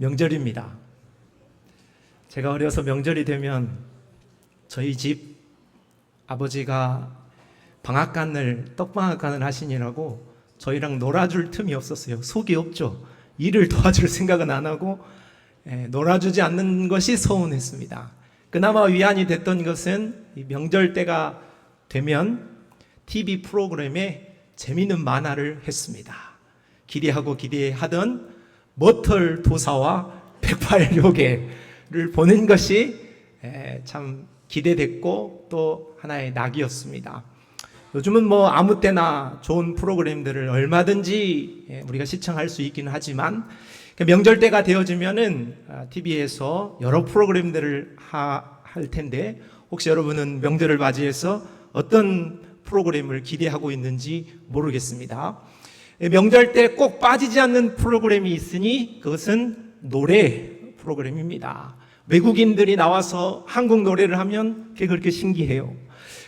명절입니다. 제가 어려서 명절이 되면 저희 집 아버지가 떡방앗간을 하시느라고 저희랑 놀아줄 틈이 없었어요. 속이 없죠. 일을 도와줄 생각은 안 하고 놀아주지 않는 것이 서운했습니다. 그나마 위안이 됐던 것은 이 명절 때가 되면 TV 프로그램에 재미있는 만화를 했습니다. 기대하던 머털 도사와 108요괴를 보는 것이 참 기대됐고 또 하나의 낙이었습니다. 요즘은 아무 때나 좋은 프로그램들을 얼마든지 우리가 시청할 수 있기는 하지만 명절 때가 되어지면은 TV에서 여러 프로그램들을 할 텐데 혹시 여러분은 명절을 맞이해서 어떤 프로그램을 기대하고 있는지 모르겠습니다. 명절 때 꼭 빠지지 않는 프로그램이 있으니 그것은 노래 프로그램입니다. 외국인들이 나와서 한국 노래를 하면 그게 그렇게 신기해요.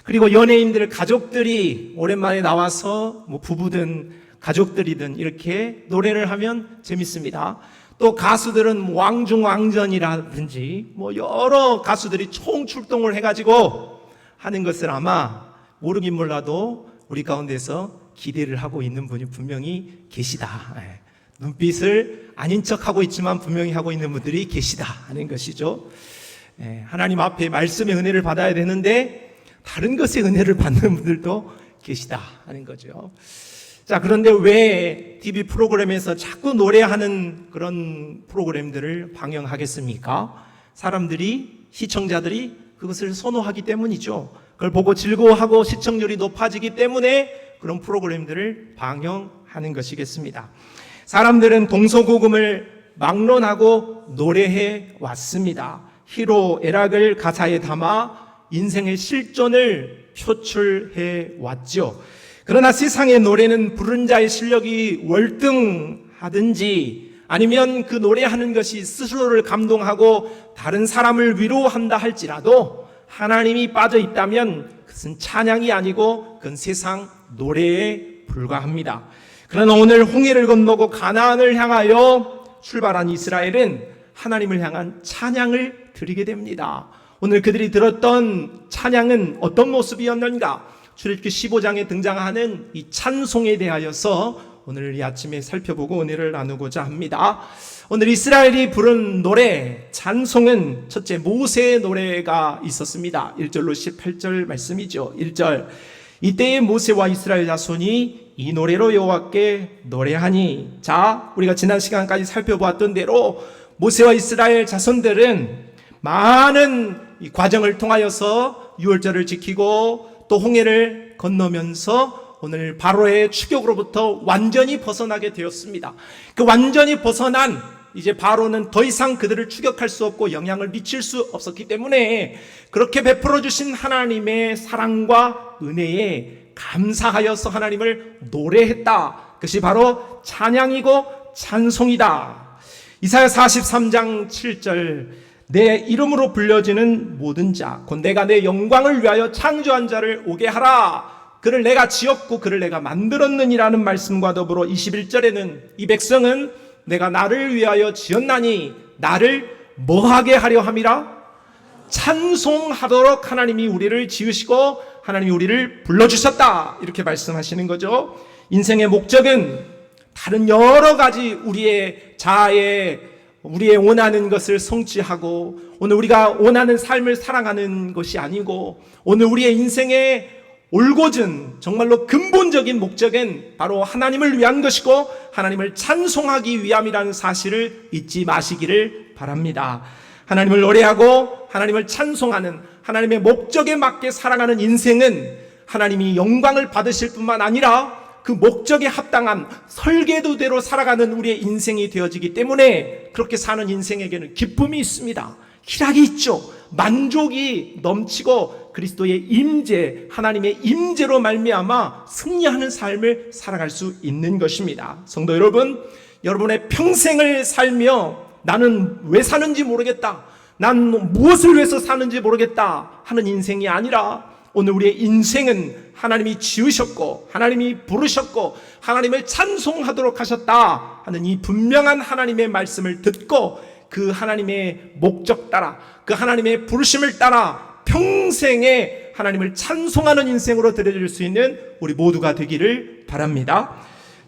그리고 연예인들 가족들이 오랜만에 나와서 부부든 가족들이든 이렇게 노래를 하면 재밌습니다. 또 가수들은 왕중왕전이라든지 여러 가수들이 총출동을 해가지고 하는 것을 아마 모르긴 몰라도 우리 가운데서 기대를 하고 있는 분이 분명히 계시다. 눈빛을 아닌 척하고 있지만 분명히 하고 있는 분들이 계시다 하는 것이죠. 하나님 앞에 말씀의 은혜를 받아야 되는데 다른 것의 은혜를 받는 분들도 계시다 하는 거죠. 자, 그런데 왜 TV 프로그램에서 자꾸 노래하는 그런 프로그램들을 방영하겠습니까? 시청자들이 그것을 선호하기 때문이죠. 그걸 보고 즐거워하고 시청률이 높아지기 때문에 그런 프로그램들을 방영하는 것이겠습니다. 사람들은 동서고금을 막론하고 노래해 왔습니다. 희로 애락을 가사에 담아 인생의 실존을 표출해 왔죠. 그러나 세상의 노래는 부른 자의 실력이 월등하든지 아니면 그 노래하는 것이 스스로를 감동하고 다른 사람을 위로한다 할지라도 하나님이 빠져 있다면 그것은 찬양이 아니고 그건 세상 노래에 불과합니다. 그러나 오늘 홍해를 건너고 가나안을 향하여 출발한 이스라엘은 하나님을 향한 찬양을 드리게 됩니다. 오늘 그들이 들었던 찬양은 어떤 모습이었는가? 출애굽기 15장에 등장하는 이 찬송에 대하여서 오늘 이 아침에 살펴보고 은혜를 나누고자 합니다. 오늘 이스라엘이 부른 노래, 찬송은 첫째 모세의 노래가 있었습니다. 1절로 18절 말씀이죠. 1절 이때의 모세와 이스라엘 자손이 이 노래로 여호와께 노래하니. 자, 우리가 지난 시간까지 살펴보았던 대로 모세와 이스라엘 자손들은 많은 이 과정을 통하여서 유월절을 지키고 또 홍해를 건너면서 오늘 바로의 추격으로부터 완전히 벗어나게 되었습니다. 그 완전히 벗어난 이제 바로는 더 이상 그들을 추격할 수 없고 영향을 미칠 수 없었기 때문에 그렇게 베풀어 주신 하나님의 사랑과 은혜에 감사하여서 하나님을 노래했다. 그것이 바로 찬양이고 찬송이다. 이사야 43장 7절 내 이름으로 불려지는 모든 자 곧 내가 내 영광을 위하여 창조한 자를 오게 하라. 그를 내가 지었고 그를 내가 만들었느니라는 말씀과 더불어 21절에는 이 백성은 내가 나를 위하여 지었나니 나를 뭐하게 하려 함이라? 찬송하도록 하나님이 우리를 지으시고 하나님이 우리를 불러주셨다. 이렇게 말씀하시는 거죠. 인생의 목적은 다른 여러 가지 우리의 자아에 우리의 원하는 것을 성취하고 오늘 우리가 원하는 삶을 살아가는 것이 아니고 오늘 우리의 인생의 올곧은 정말로 근본적인 목적은 바로 하나님을 위한 것이고 하나님을 찬송하기 위함이라는 사실을 잊지 마시기를 바랍니다. 하나님을 노래하고 하나님을 찬송하는 하나님의 목적에 맞게 살아가는 인생은 하나님이 영광을 받으실 뿐만 아니라 그 목적에 합당한 설계도대로 살아가는 우리의 인생이 되어지기 때문에 그렇게 사는 인생에게는 기쁨이 있습니다. 희락이 있죠. 만족이 넘치고 그리스도의 임재, 하나님의 임재로 말미암아 승리하는 삶을 살아갈 수 있는 것입니다. 성도 여러분, 여러분의 평생을 살며 나는 왜 사는지 모르겠다, 난 무엇을 위해서 사는지 모르겠다 하는 인생이 아니라 오늘 우리의 인생은 하나님이 지으셨고 하나님이 부르셨고 하나님을 찬송하도록 하셨다 하는 이 분명한 하나님의 말씀을 듣고 그 하나님의 목적 따라 그 하나님의 부르심을 따라 평생에 하나님을 찬송하는 인생으로 드려질 수 있는 우리 모두가 되기를 바랍니다.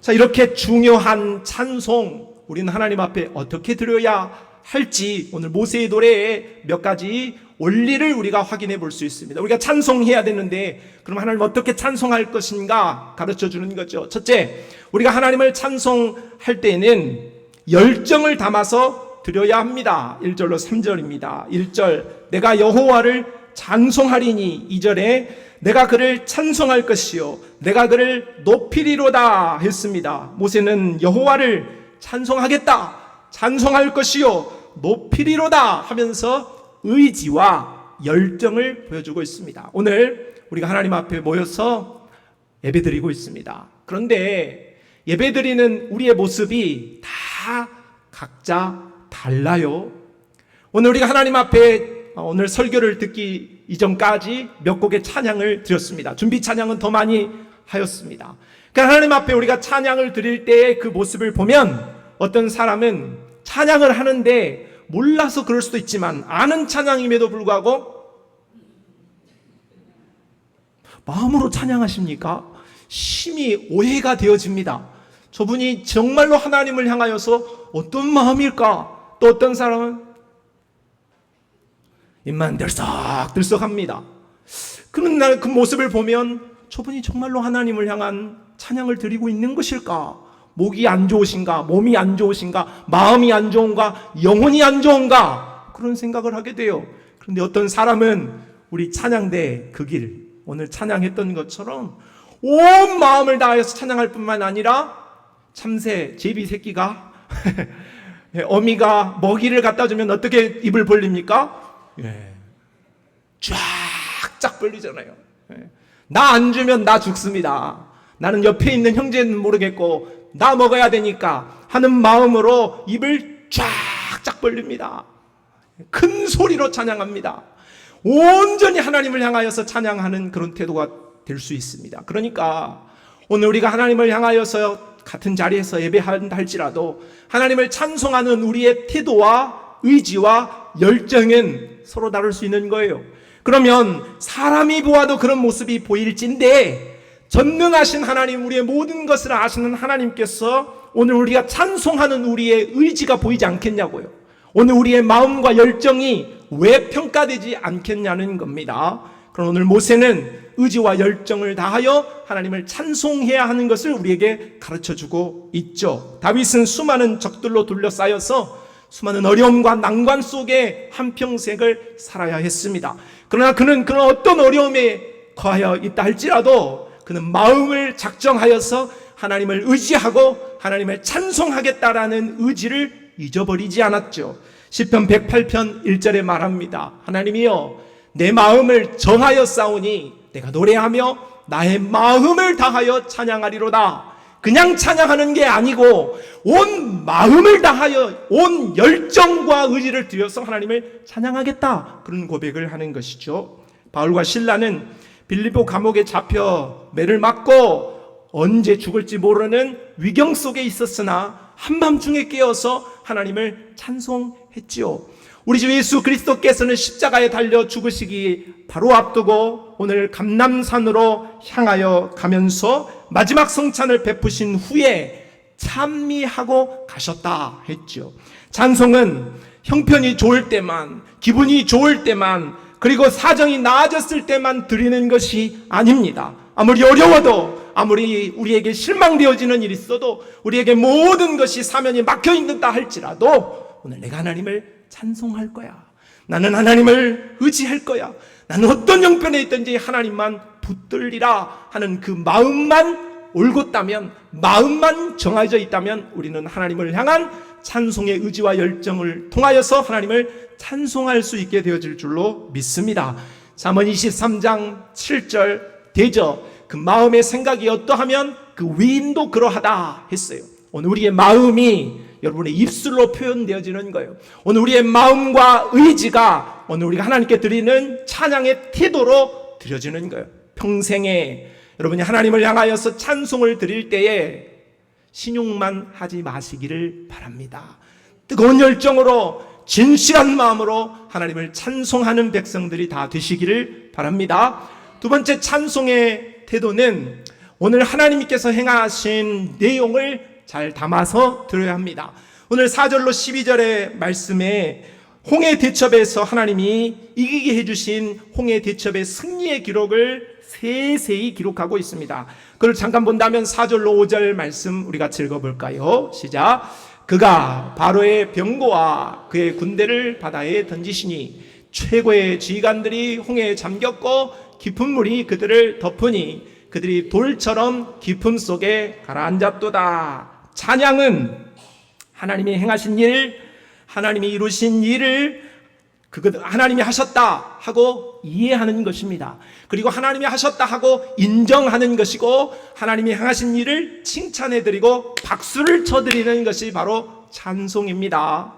자, 이렇게 중요한 찬송 우리는 하나님 앞에 어떻게 드려야 할지 오늘 모세의 노래에 몇 가지 원리를 우리가 확인해 볼 수 있습니다. 우리가 찬송해야 되는데 그럼 하나님 어떻게 찬송할 것인가 가르쳐 주는 거죠. 첫째, 우리가 하나님을 찬송할 때에는 열정을 담아서 드려야 합니다. 1절로 3절입니다. 1절 내가 여호와를 찬송하리니 2절에 내가 그를 찬송할 것이요 내가 그를 높이리로다 했습니다. 모세는 여호와를 찬송하겠다, 찬송할 것이요 높이리로다 하면서 의지와 열정을 보여주고 있습니다. 오늘 우리가 하나님 앞에 모여서 예배드리고 있습니다. 그런데 예배드리는 우리의 모습이 다 각자 달라요. 오늘 우리가 하나님 앞에 오늘 설교를 듣기 이전까지 몇 곡의 찬양을 드렸습니다. 준비 찬양은 더 많이 하였습니다. 그러니까 하나님 앞에 우리가 찬양을 드릴 때의 그 모습을 보면 어떤 사람은 찬양을 하는데 몰라서 그럴 수도 있지만 아는 찬양임에도 불구하고 마음으로 찬양하십니까? 심히 오해가 되어집니다. 저분이 정말로 하나님을 향하여서 어떤 마음일까? 또 어떤 사람은 입만 들썩들썩합니다. 그런 그 모습을 보면 저분이 정말로 하나님을 향한 찬양을 드리고 있는 것일까? 목이 안 좋으신가? 몸이 안 좋으신가? 마음이 안 좋은가? 영혼이 안 좋은가? 그런 생각을 하게 돼요. 그런데 어떤 사람은 우리 찬양대 그 길, 오늘 찬양했던 것처럼 온 마음을 다해서 찬양할 뿐만 아니라 참새, 제비 새끼가 어미가 먹이를 갖다 주면 어떻게 입을 벌립니까? 쫙쫙 벌리잖아요. 나 안 주면 나 죽습니다. 나는 옆에 있는 형제는 모르겠고 나 먹어야 되니까 하는 마음으로 입을 쫙쫙 벌립니다. 큰 소리로 찬양합니다. 온전히 하나님을 향하여서 찬양하는 그런 태도가 될 수 있습니다. 그러니까 오늘 우리가 하나님을 향하여서 같은 자리에서 예배한다 할지라도 하나님을 찬송하는 우리의 태도와 의지와 열정은 서로 다를 수 있는 거예요. 그러면 사람이 보아도 그런 모습이 보일진데 전능하신 하나님, 우리의 모든 것을 아시는 하나님께서 오늘 우리가 찬송하는 우리의 의지가 보이지 않겠냐고요. 오늘 우리의 마음과 열정이 왜 평가되지 않겠냐는 겁니다. 그럼 오늘 모세는 의지와 열정을 다하여 하나님을 찬송해야 하는 것을 우리에게 가르쳐주고 있죠. 다윗은 수많은 적들로 둘러싸여서 수많은 어려움과 난관 속에 한평생을 살아야 했습니다. 그러나 그는 그런 어떤 어려움에 거하여 있다 할지라도 그는 마음을 작정하여서 하나님을 의지하고 하나님을 찬송하겠다라는 의지를 잊어버리지 않았죠. 시편 108편 1절에 말합니다. 하나님이여 내 마음을 정하여 싸우니 내가 노래하며 나의 마음을 다하여 찬양하리로다. 그냥 찬양하는 게 아니고 온 마음을 다하여 온 열정과 의지를 들여서 하나님을 찬양하겠다. 그런 고백을 하는 것이죠. 바울과 실라는 빌립보 감옥에 잡혀 매를 맞고 언제 죽을지 모르는 위경 속에 있었으나 한밤중에 깨어서 하나님을 찬송했지요. 우리 주 예수 그리스도께서는 십자가에 달려 죽으시기 바로 앞두고 오늘 감람산으로 향하여 가면서 마지막 성찬을 베푸신 후에 찬미하고 가셨다 했죠. 찬송은 형편이 좋을 때만, 기분이 좋을 때만, 그리고 사정이 나아졌을 때만 드리는 것이 아닙니다. 아무리 어려워도, 아무리 우리에게 실망되어지는 일이 있어도, 우리에게 모든 것이 사면이 막혀 있는다 할지라도 오늘 내가 하나님을 찬송할 거야. 나는 하나님을 의지할 거야. 나는 어떤 형편에 있든지 하나님만 붙들리라 하는 그 마음만 올곧다면, 마음만 정해져 있다면 우리는 하나님을 향한 찬송의 의지와 열정을 통하여서 하나님을 찬송할 수 있게 되어질 줄로 믿습니다. 잠언 23장 7절 되죠. 그 마음의 생각이 어떠하면 그 위인도 그러하다 했어요. 오늘 우리의 마음이 여러분의 입술로 표현되어지는 거예요. 오늘 우리의 마음과 의지가 오늘 우리가 하나님께 드리는 찬양의 태도로 드려지는 거예요. 평생에 여러분이 하나님을 향하여서 찬송을 드릴 때에 신용만 하지 마시기를 바랍니다. 뜨거운 열정으로 진실한 마음으로 하나님을 찬송하는 백성들이 다 되시기를 바랍니다. 두 번째 찬송의 태도는 오늘 하나님께서 행하신 내용을 잘 담아서 들어야 합니다. 오늘 4절로 12절의 말씀에 홍해 대첩에서 하나님이 이기게 해주신 홍해 대첩의 승리의 기록을 세세히 기록하고 있습니다. 그걸 잠깐 본다면 4절로 5절 말씀 우리 같이 읽어볼까요? 시작. 그가 바로의 병거와 그의 군대를 바다에 던지시니 최고의 지휘관들이 홍해에 잠겼고 깊은 물이 그들을 덮으니 그들이 돌처럼 깊음 속에 가라앉았도다. 찬양은 하나님이 행하신 일, 하나님이 이루신 일을 하나님이 하셨다 하고 이해하는 것입니다. 그리고 하나님이 하셨다 하고 인정하는 것이고 하나님이 행하신 일을 칭찬해드리고 박수를 쳐드리는 것이 바로 찬송입니다.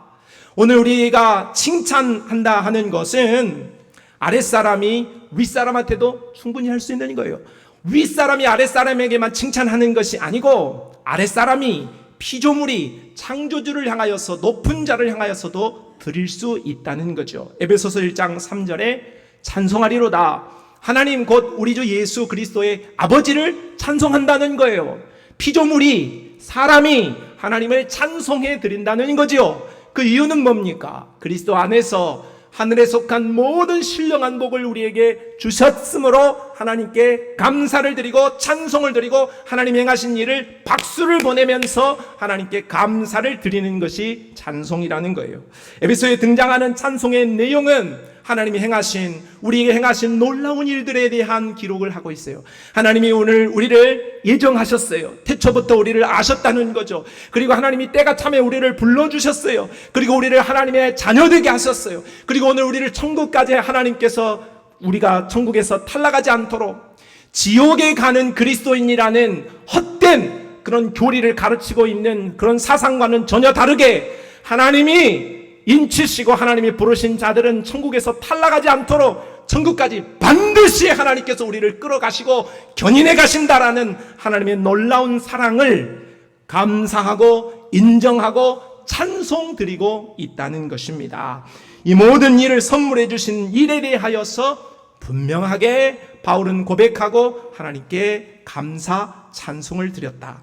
오늘 우리가 칭찬한다 하는 것은 아랫사람이 윗사람한테도 충분히 할 수 있는 거예요. 윗사람이 아랫사람에게만 칭찬하는 것이 아니고 아랫사람이 피조물이 창조주를 향하여서 높은 자를 향하여서도 드릴 수 있다는 거죠. 에베소서 1장 3절에 찬송하리로다. 하나님 곧 우리 주 예수 그리스도의 아버지를 찬송한다는 거예요. 피조물이 사람이 하나님을 찬송해 드린다는 거지요. 그 이유는 뭡니까? 그리스도 안에서 하늘에 속한 모든 신령한 복을 우리에게 주셨으므로 하나님께 감사를 드리고 찬송을 드리고 하나님이 행하신 일을 박수를 보내면서 하나님께 감사를 드리는 것이 찬송이라는 거예요. 에베소에 등장하는 찬송의 내용은 하나님이 행하신 우리에게 행하신 놀라운 일들에 대한 기록을 하고 있어요. 하나님이 오늘 우리를 예정하셨어요. 태초부터 우리를 아셨다는 거죠. 그리고 하나님이 때가 참에 우리를 불러주셨어요. 그리고 우리를 하나님의 자녀되게 하셨어요. 그리고 오늘 우리를 천국까지 하나님께서 우리가 천국에서 탈락하지 않도록 지옥에 가는 그리스도인이라는 헛된 그런 교리를 가르치고 있는 그런 사상과는 전혀 다르게 하나님이 인치시고 하나님이 부르신 자들은 천국에서 탈락하지 않도록 천국까지 반드시 하나님께서 우리를 끌어가시고 견인해 가신다라는 하나님의 놀라운 사랑을 감사하고 인정하고 찬송드리고 있다는 것입니다. 이 모든 일을 선물해 주신 일에 대하여서 분명하게 바울은 고백하고 하나님께 감사 찬송을 드렸다.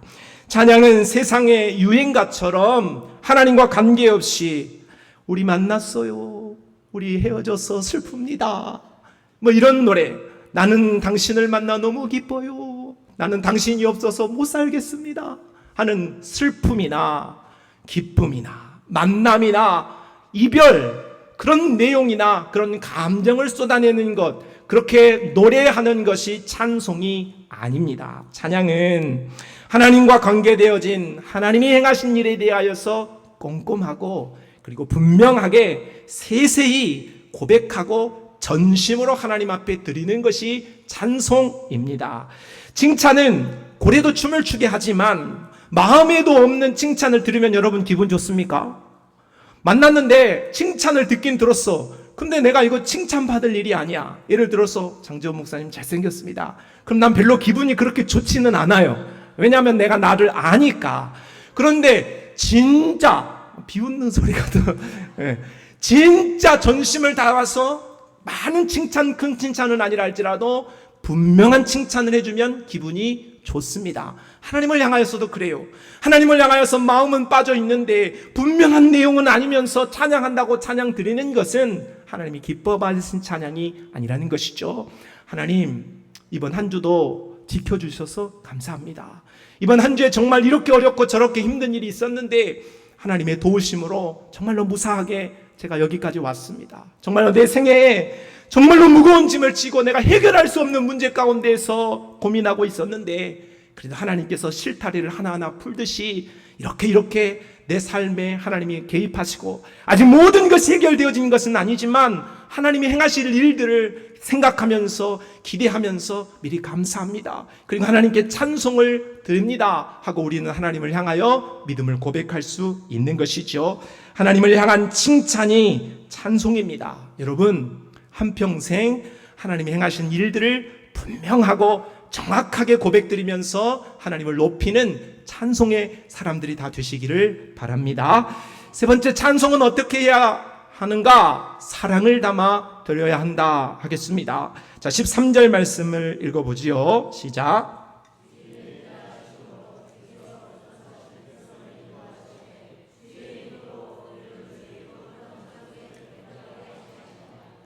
찬양은 세상의 유행가처럼 하나님과 관계없이 우리 만났어요, 우리 헤어져서 슬픕니다, 뭐 이런 노래, 나는 당신을 만나 너무 기뻐요, 나는 당신이 없어서 못 살겠습니다 하는 슬픔이나 기쁨이나 만남이나 이별, 그런 내용이나 그런 감정을 쏟아내는 것, 그렇게 노래하는 것이 찬송이 아닙니다. 찬양은 하나님과 관계되어진 하나님이 행하신 일에 대하여서 꼼꼼하고 그리고 분명하게 세세히 고백하고 전심으로 하나님 앞에 드리는 것이 찬송입니다. 칭찬은 고래도 춤을 추게 하지만 마음에도 없는 칭찬을 들으면 여러분 기분 좋습니까? 만났는데 칭찬을 듣긴 들었어. 근데 내가 이거 칭찬받을 일이 아니야. 예를 들어서 장지원 목사님 잘생겼습니다. 그럼 난 별로 기분이 그렇게 좋지는 않아요. 왜냐하면 내가 나를 아니까. 그런데 진짜 비웃는 소리가 진짜 전심을 다해서 많은 칭찬, 큰 칭찬은 아니라 할지라도 분명한 칭찬을 해주면 기분이 좋습니다. 하나님을 향하여서도 그래요. 하나님을 향하여서 마음은 빠져 있는데 분명한 내용은 아니면서 찬양한다고 찬양 드리는 것은 하나님이 기뻐 받으신 찬양이 아니라는 것이죠. 하나님, 이번 한 주도 지켜주셔서 감사합니다. 이번 한 주에 정말 이렇게 어렵고 저렇게 힘든 일이 있었는데 하나님의 도우심으로 정말로 무사하게 제가 여기까지 왔습니다. 정말로 내 생애에 정말로 무거운 짐을 지고 내가 해결할 수 없는 문제 가운데에서 고민하고 있었는데 그래도 하나님께서 실타리를 하나하나 풀듯이 이렇게 내 삶에 하나님이 개입하시고 아직 모든 것이 해결되어진 것은 아니지만 하나님이 행하실 일들을 생각하면서 기대하면서 미리 감사합니다. 그리고 하나님께 찬송을 드립니다 하고 우리는 하나님을 향하여 믿음을 고백할 수 있는 것이죠. 하나님을 향한 칭찬이 찬송입니다. 여러분, 한평생 하나님이 행하신 일들을 분명하고 정확하게 고백드리면서 하나님을 높이는 찬송의 사람들이 다 되시기를 바랍니다. 세 번째, 찬송은 어떻게 해야 하는가? 사랑을 담아 드려야 한다 하겠습니다. 자, 13절 말씀을 읽어보지요. 시작.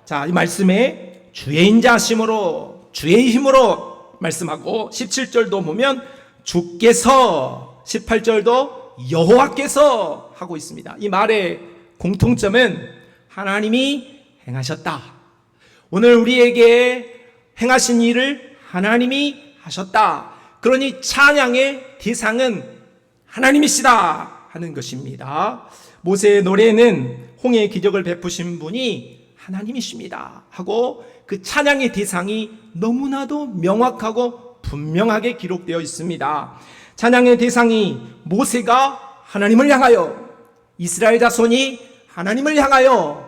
자, 이 말씀에 주의 인자하심으로, 주의 힘으로 말씀하고, 17절도 보면 주께서, 18절도 여호와께서 하고 있습니다. 이 말의 공통점은 하나님이 행하셨다. 오늘 우리에게 행하신 일을 하나님이 하셨다. 그러니 찬양의 대상은 하나님이시다 하는 것입니다. 모세의 노래는 홍해의 기적을 베푸신 분이 하나님이십니다 하고 그 찬양의 대상이 너무나도 명확하고 분명하게 기록되어 있습니다. 찬양의 대상이 모세가 하나님을 향하여, 이스라엘 자손이 하나님을 향하여,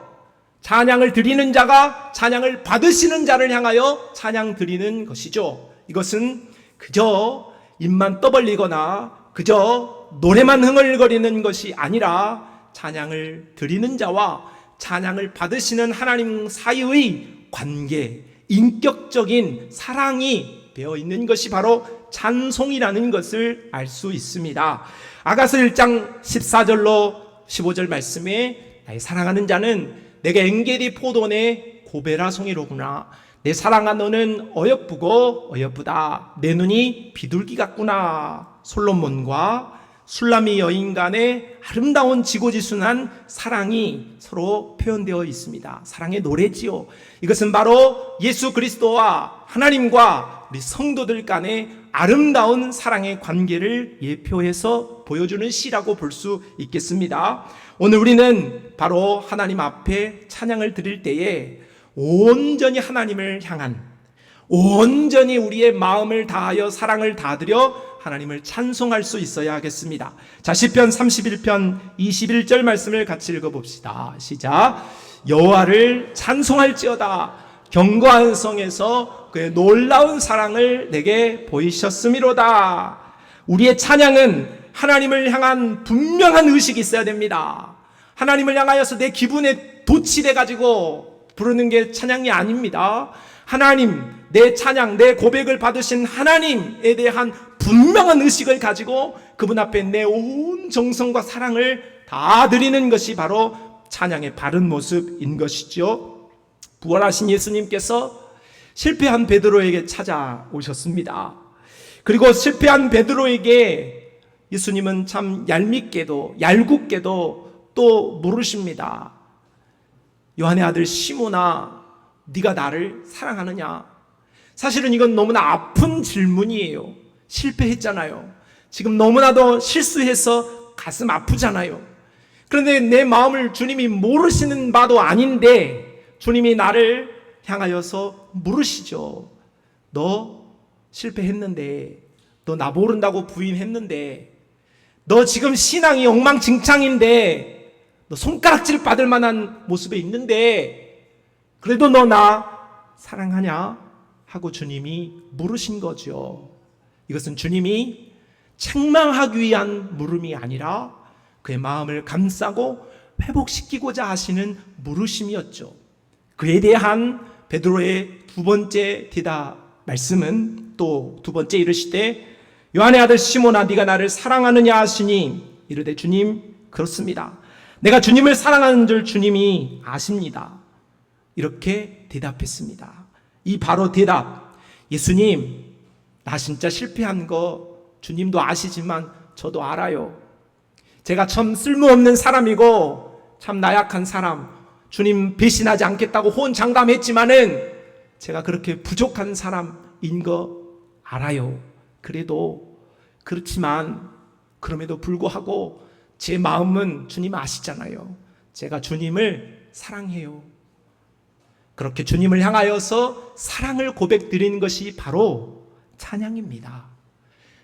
찬양을 드리는 자가 찬양을 받으시는 자를 향하여 찬양 드리는 것이죠. 이것은 그저 입만 떠벌리거나 그저 노래만 흥얼거리는 것이 아니라 찬양을 드리는 자와 찬양을 받으시는 하나님 사이의 관계, 인격적인 사랑이 되어 있는 것이 바로 찬송이라는 것을 알 수 있습니다. 아가서 1장 14절로 15절 말씀에 나의 사랑하는 자는 내가 엔게디 포도원의 고베라 송이로구나. 내 사랑한 너는 어여쁘고 어여쁘다. 내 눈이 비둘기 같구나. 솔로몬과 술라미 여인 간의 아름다운 지고지순한 사랑이 서로 표현되어 있습니다. 사랑의 노래지요. 이것은 바로 예수 그리스도와 하나님과 우리 성도들 간의 아름다운 사랑의 관계를 예표해서 보여주는 시라고 볼 수 있겠습니다. 오늘 우리는 바로 하나님 앞에 찬양을 드릴 때에 온전히 하나님을 향한, 온전히 우리의 마음을 다하여 사랑을 다드려 하나님을 찬송할 수 있어야 하겠습니다. 자, 시편 31편 21절 말씀을 같이 읽어봅시다. 시작. 여호와를 찬송할지어다. 견고한 성에서 그의 놀라운 사랑을 내게 보이셨음이로다. 우리의 찬양은 하나님을 향한 분명한 의식이 있어야 됩니다. 하나님을 향하여서 내 기분에 도취돼 가지고 부르는 게 찬양이 아닙니다. 하나님, 내 찬양, 내 고백을 받으신 하나님에 대한 분명한 의식을 가지고 그분 앞에 내 온 정성과 사랑을 다 드리는 것이 바로 찬양의 바른 모습인 것이죠. 부활하신 예수님께서 실패한 베드로에게 찾아오셨습니다. 그리고 실패한 베드로에게 예수님은 참 얄궂게도 또 물으십니다. 요한의 아들 시몬아, 네가 나를 사랑하느냐? 사실은 이건 너무나 아픈 질문이에요. 실패했잖아요. 지금 너무나도 실수해서 가슴 아프잖아요. 그런데 내 마음을 주님이 모르시는 바도 아닌데 주님이 나를 향하여서 물으시죠. 너 실패했는데, 너 나 모른다고 부인했는데, 너 지금 신앙이 엉망진창인데, 너 손가락질 받을 만한 모습에 있는데 그래도 너 나 사랑하냐? 하고 주님이 물으신 거죠. 이것은 주님이 책망하기 위한 물음이 아니라 그의 마음을 감싸고 회복시키고자 하시는 물으심이었죠. 그에 대한 베드로의 두 번째 대답 말씀은 또 두 번째 이르시되 요한의 아들 시몬아 네가 나를 사랑하느냐 하시니 이르되 주님 그렇습니다. 내가 주님을 사랑하는 줄 주님이 아십니다. 이렇게 대답했습니다. 이 바로 대답, 예수님 나 진짜 실패한 거 주님도 아시지만 저도 알아요. 제가 참 쓸모없는 사람이고 참 나약한 사람, 주님 배신하지 않겠다고 호언장담했지만은 제가 그렇게 부족한 사람인 거 알아요. 그렇지만 그럼에도 불구하고 제 마음은 주님 아시잖아요. 제가 주님을 사랑해요. 그렇게 주님을 향하여서 사랑을 고백드리는 것이 바로 찬양입니다.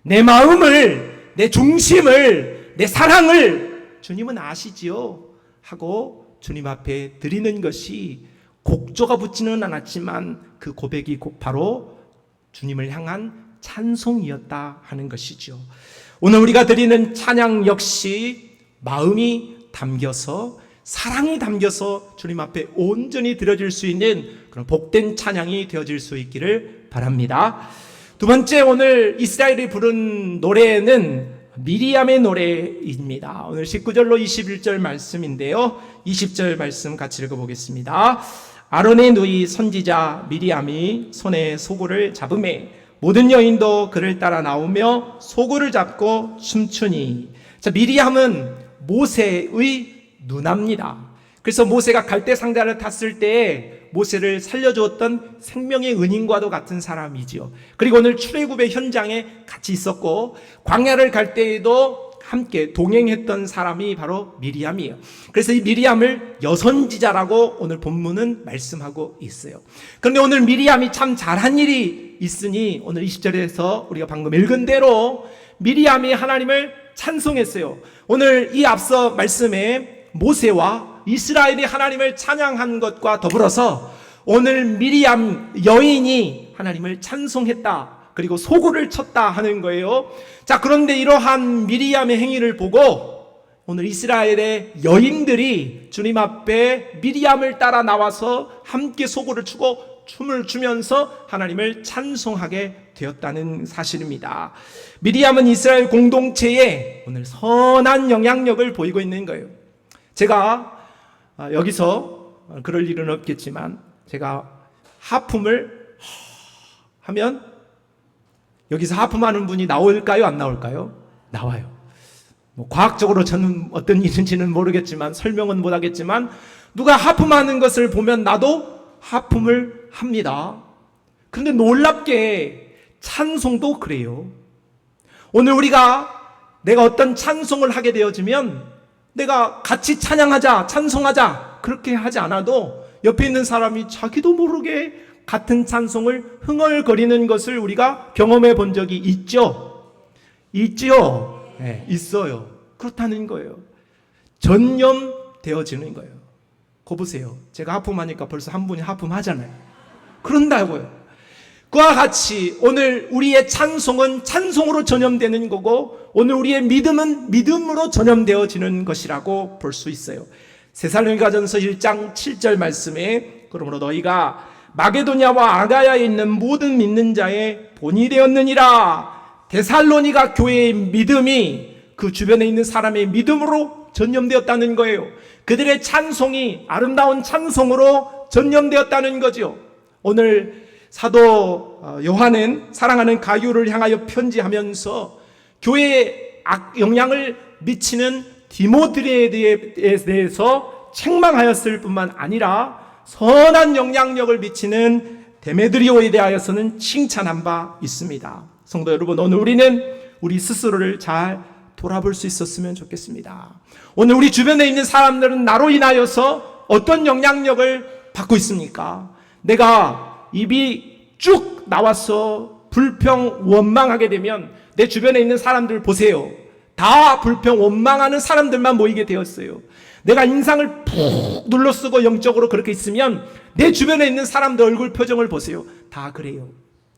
내 마음을, 내 중심을, 내 사랑을 주님은 아시지요 하고 주님 앞에 드리는 것이 곡조가 붙지는 않았지만 그 고백이 곧 바로 주님을 향한 찬송이었다 하는 것이죠. 오늘 우리가 드리는 찬양 역시 마음이 담겨서, 사랑이 담겨서 주님 앞에 온전히 드려질 수 있는 그런 복된 찬양이 되어질 수 있기를 바랍니다. 두 번째, 오늘 이스라엘이 부른 노래는 미리암의 노래입니다. 오늘 19절로 21절 말씀인데요, 20절 말씀 같이 읽어보겠습니다. 아론의 누이 선지자 미리암이 손에 소고를 잡음에 모든 여인도 그를 따라 나오며 소고를 잡고 춤추니. 자, 미리암은 모세의 누나입니다. 그래서 모세가 갈대 상자를 탔을 때 모세를 살려주었던 생명의 은인과도 같은 사람이지요. 그리고 오늘 출애굽의 현장에 같이 있었고 광야를 갈 때에도 함께 동행했던 사람이 바로 미리암이에요. 그래서 이 미리암을 여선지자라고 오늘 본문은 말씀하고 있어요. 그런데 오늘 미리암이 참 잘한 일이 있으니 오늘 20절에서 우리가 방금 읽은 대로 미리암이 하나님을 찬송했어요. 오늘 이 앞서 말씀에 모세와 이스라엘이 하나님을 찬양한 것과 더불어서 오늘 미리암 여인이 하나님을 찬송했다, 그리고 소고를 쳤다 하는 거예요. 자, 그런데 이러한 미리암의 행위를 보고 오늘 이스라엘의 여인들이 주님 앞에 미리암을 따라 나와서 함께 소고를 추고 춤을 추면서 하나님을 찬송하게 되었다는 사실입니다. 미리암은 이스라엘 공동체에 오늘 선한 영향력을 보이고 있는 거예요. 제가 여기서 그럴 일은 없겠지만 제가 하품을 하면 여기서 하품하는 분이 나올까요? 안 나올까요? 나와요. 과학적으로 저는 어떤 일인지는 모르겠지만 설명은 못하겠지만 누가 하품하는 것을 보면 나도 하품을 합니다. 그런데 놀랍게 찬송도 그래요. 오늘 내가 어떤 찬송을 하게 되어지면 내가 같이 찬양하자, 찬송하자 그렇게 하지 않아도 옆에 있는 사람이 자기도 모르게 같은 찬송을 흥얼거리는 것을 우리가 경험해 본 적이 있죠? 있지요? 네, 있어요. 그렇다는 거예요. 전염되어지는 거예요. 거 보세요. 제가 하품하니까 벌써 한 분이 하품하잖아요. 그런다고요. 그와 같이 오늘 우리의 찬송은 찬송으로 전염되는 거고 오늘 우리의 믿음은 믿음으로 전염되어지는 것이라고 볼 수 있어요. 데살로니가전서 1장 7절 말씀에 그러므로 너희가 마게도냐와 아가야에 있는 모든 믿는 자의 본이 되었느니라. 데살로니가 교회의 믿음이 그 주변에 있는 사람의 믿음으로 전염되었다는 거예요. 그들의 찬송이 아름다운 찬송으로 전염되었다는 거죠. 오늘 사도 요한은 사랑하는 가룟을 향하여 편지하면서 교회에 영향을 미치는 디모데에 대해서 책망하였을 뿐만 아니라 선한 영향력을 미치는 데메드리오에 대하여서는 칭찬한 바 있습니다. 성도 여러분, 오늘 우리는 우리 스스로를 잘 돌아볼 수 있었으면 좋겠습니다. 오늘 우리 주변에 있는 사람들은 나로 인하여서 어떤 영향력을 받고 있습니까? 내가 입이 쭉 나와서 불평 원망하게 되면 내 주변에 있는 사람들 보세요. 다 불평 원망하는 사람들만 모이게 되었어요. 내가 인상을 푹 눌러쓰고 영적으로 그렇게 있으면 내 주변에 있는 사람들 얼굴 표정을 보세요. 다 그래요.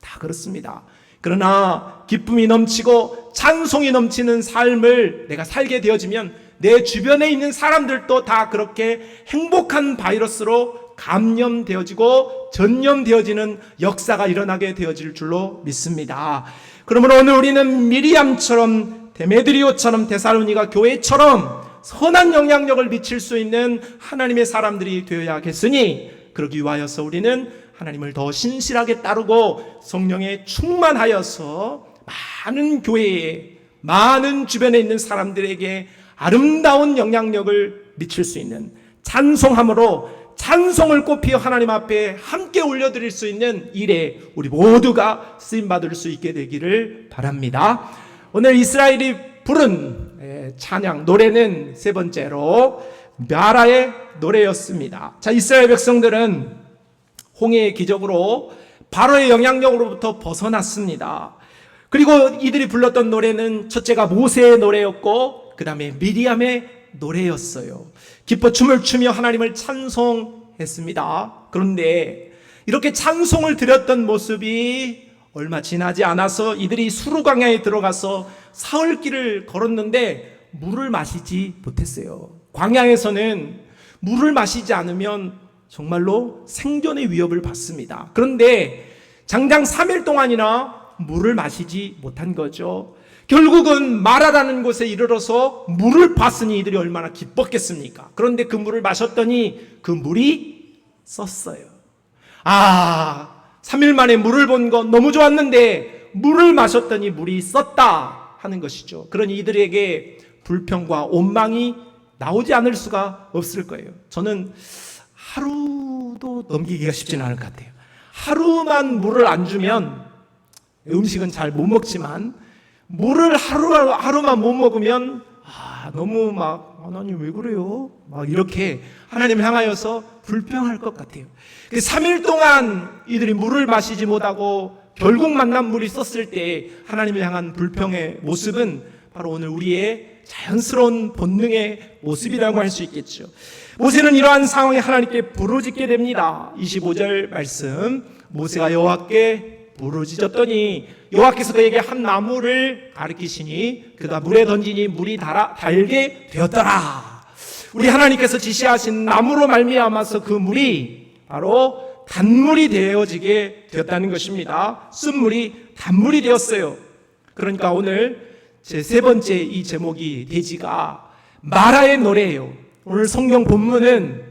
다 그렇습니다. 그러나 기쁨이 넘치고 찬송이 넘치는 삶을 내가 살게 되어지면 내 주변에 있는 사람들도 다 그렇게 행복한 바이러스로 감염되어지고 전염되어지는 역사가 일어나게 되어질 줄로 믿습니다. 그러므로 오늘 우리는 미리암처럼 데메드리오처럼 데살로니가 교회처럼 선한 영향력을 미칠 수 있는 하나님의 사람들이 되어야겠으니 그러기 위하여서 우리는 하나님을 더 신실하게 따르고 성령에 충만하여서 많은 교회에 많은 주변에 있는 사람들에게 아름다운 영향력을 미칠 수 있는 찬송함으로 찬송을 꽃피어 하나님 앞에 함께 올려드릴 수 있는 일에 우리 모두가 쓰임받을 수 있게 되기를 바랍니다. 오늘 이스라엘이 부른 찬양 노래는 세 번째로 멸하의 노래였습니다. 자, 이스라엘 백성들은 홍해의 기적으로 바로의 영향력으로부터 벗어났습니다. 그리고 이들이 불렀던 노래는 첫째가 모세의 노래였고 그 다음에 미리암의 노래였어요. 기뻐 춤을 추며 하나님을 찬송했어요. 찬송했습니다. 그런데 이렇게 찬송을 드렸던 모습이 얼마 지나지 않아서 이들이 수르광야에 들어가서 사흘길을 걸었는데 물을 마시지 못했어요. 광야에서는 물을 마시지 않으면 정말로 생존의 위협을 받습니다. 그런데 장장 3일 동안이나 물을 마시지 못한 거죠. 결국은 마라라는 곳에 이르러서 물을 봤으니 이들이 얼마나 기뻤겠습니까? 그런데 그 물을 마셨더니 그 물이 썼어요. 3일 만에 물을 본 건 너무 좋았는데 물을 마셨더니 물이 썼다 하는 것이죠. 그러니 이들에게 불평과 원망이 나오지 않을 수가 없을 거예요. 저는 하루도 넘기기가 쉽지는 않을 것 같아요. 하루만 물을 안 주면, 음식은 잘 못 먹지만 물을 하루만 못 먹으면 너무 하나님 왜 그래요? 이렇게 하나님을 향하여서 불평할 것 같아요. 3일 동안 이들이 물을 마시지 못하고 결국 만난 물이 썼을 때 하나님을 향한 불평의 모습은 바로 오늘 우리의 자연스러운 본능의 모습이라고 할 수 있겠죠. 모세는 이러한 상황에 하나님께 부르짖게 됩니다. 25절 말씀, 모세가 여호와께 부르짖었더니 여호와께서 그에게 한 나무를 가리키시니 그가 물에 던지니 물이 달게 되었더라. 우리 하나님께서 지시하신 나무로 말미암아서 그 물이 바로 단물이 되어지게 되었다는 것입니다. 쓴물이 단물이 되었어요. 그러니까 오늘 제 세 번째 이 제목이 돼지가 마라의 노래예요. 오늘 성경 본문은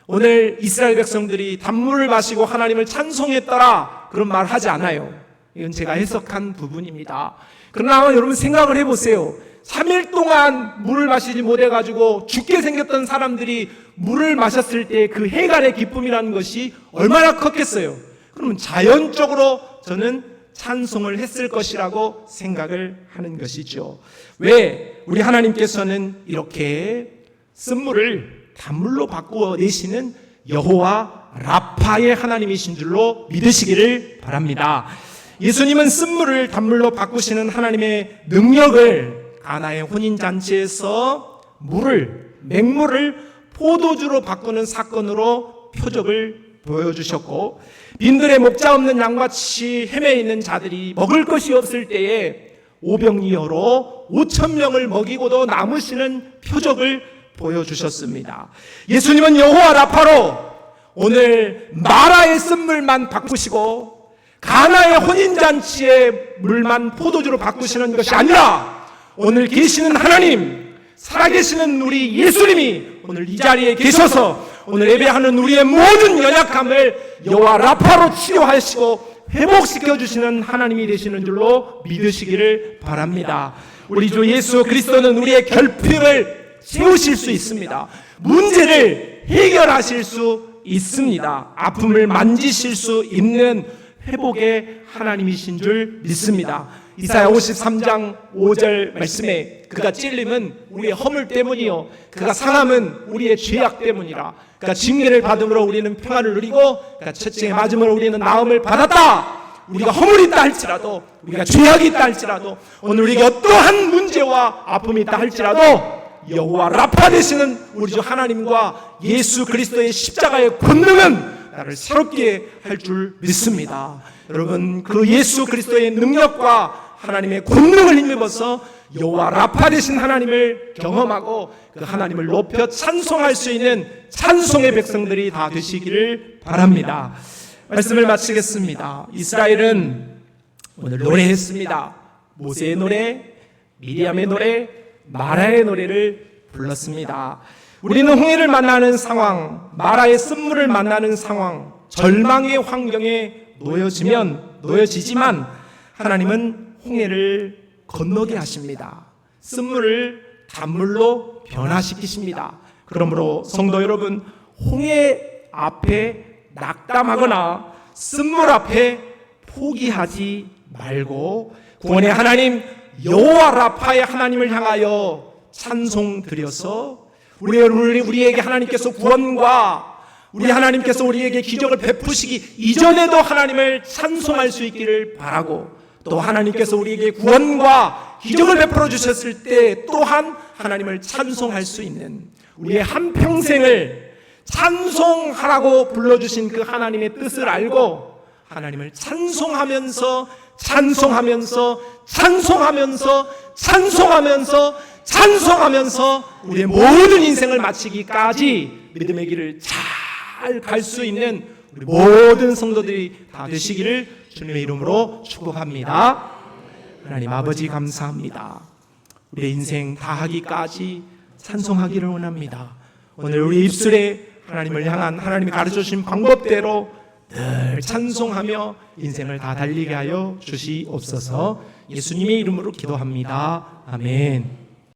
오늘 이스라엘 백성들이 단물을 마시고 하나님을 찬송했더라 그런 말 하지 않아요. 이건 제가 해석한 부분입니다. 그러나 여러분 생각을 해보세요. 3일 동안 물을 마시지 못해가지고 죽게 생겼던 사람들이 물을 마셨을 때 그 해갈의 기쁨이라는 것이 얼마나 컸겠어요. 그러면 자연적으로 저는 찬송을 했을 것이라고 생각을 하는 것이죠. 왜 우리 하나님께서는 이렇게 쓴물을 단물로 바꾸어 내시는 여호와 라파의 하나님이신 줄로 믿으시기를 바랍니다. 예수님은 쓴물을 단물로 바꾸시는 하나님의 능력을 가나의 혼인잔치에서 맹물을 포도주로 바꾸는 사건으로 표적을 보여주셨고, 빈들에 목자 없는 양같이 헤매 있는 자들이 먹을 것이 없을 때에 오병이어로 5,000명을 먹이고도 남으시는 표적을 보여주셨습니다. 예수님은 여호와 라파로 오늘 마라의 쓴물만 바꾸시고 가나의 혼인잔치의 물만 포도주로 바꾸시는 것이 아니라 오늘 계시는 하나님, 살아계시는 우리 예수님이 오늘 이 자리에 계셔서 오늘 예배하는 우리의 모든 연약함을 여호와 라파로 치료하시고 회복시켜 주시는 하나님이 되시는 줄로 믿으시기를 바랍니다. 우리 주 예수 그리스도는 우리의 결핍을 채우실 수 있습니다. 문제를 해결하실 수 있습니다. 아픔을 만지실 수 있는 회복의 하나님이신 줄 믿습니다. 이사야 53장 5절 말씀에 그가 찔림은 우리의 허물 때문이요 그가 상함은 우리의 죄악 때문이라. 그가 징계를 받음으로 우리는 평안을 누리고 그가 채찍에 맞음으로 우리는 나음을 받았다. 우리가 허물이 있다 할지라도, 우리가 죄악이 있다 할지라도, 오늘 우리에게 어떠한 문제와 아픔이 있다 할지라도 여호와 라파 되시는 우리 주 하나님과 예수 그리스도의 십자가의 권능은 나를 새롭게 할 줄 믿습니다. 여러분, 그 예수 그리스도의 능력과 하나님의 권능을 힘입어서 여호와 라파 되신 하나님을 경험하고 그 하나님을 높여 찬송할 수 있는 찬송의 백성들이 다 되시기를 바랍니다. 말씀을 마치겠습니다. 이스라엘은 오늘 노래했습니다. 모세의 노래, 미리암의 노래, 마라의 노래를 불렀습니다. 우리는 홍해를 만나는 상황, 마라의 쓴물을 만나는 상황, 절망의 환경에 놓여지지만 하나님은 홍해를 건너게 하십니다. 쓴물을 단물로 변화시키십니다. 그러므로 성도 여러분, 홍해 앞에 낙담하거나 쓴물 앞에 포기하지 말고 구원의 하나님 여호와 라파의 하나님을 향하여 찬송 드려서 우리에게 하나님께서 구원과 우리 하나님께서 우리에게 기적을 베푸시기 이전에도 하나님을 찬송할 수 있기를 바라고, 또 하나님께서 우리에게 구원과 기적을 베풀어 주셨을 때 또한 하나님을 찬송할 수 있는 우리의 한평생을 찬송하라고 불러주신 그 하나님의 뜻을 알고 하나님을 찬송하면서 찬송하면서 찬송하면서 찬송하면서 찬송하면서 우리의 모든 인생을 마치기까지 믿음의 길을 잘 갈 수 있는 우리 모든 성도들이 다 되시기를 주님의 이름으로 축복합니다. 하나님 아버지 감사합니다. 우리의 인생 다 하기까지 찬송하기를 원합니다. 오늘 우리 입술에 하나님을 향한 하나님이 가르쳐 주신 방법대로 늘 찬송하며 인생을 다 달리게 하여 주시옵소서. 예수님의 이름으로 기도합니다. 아멘.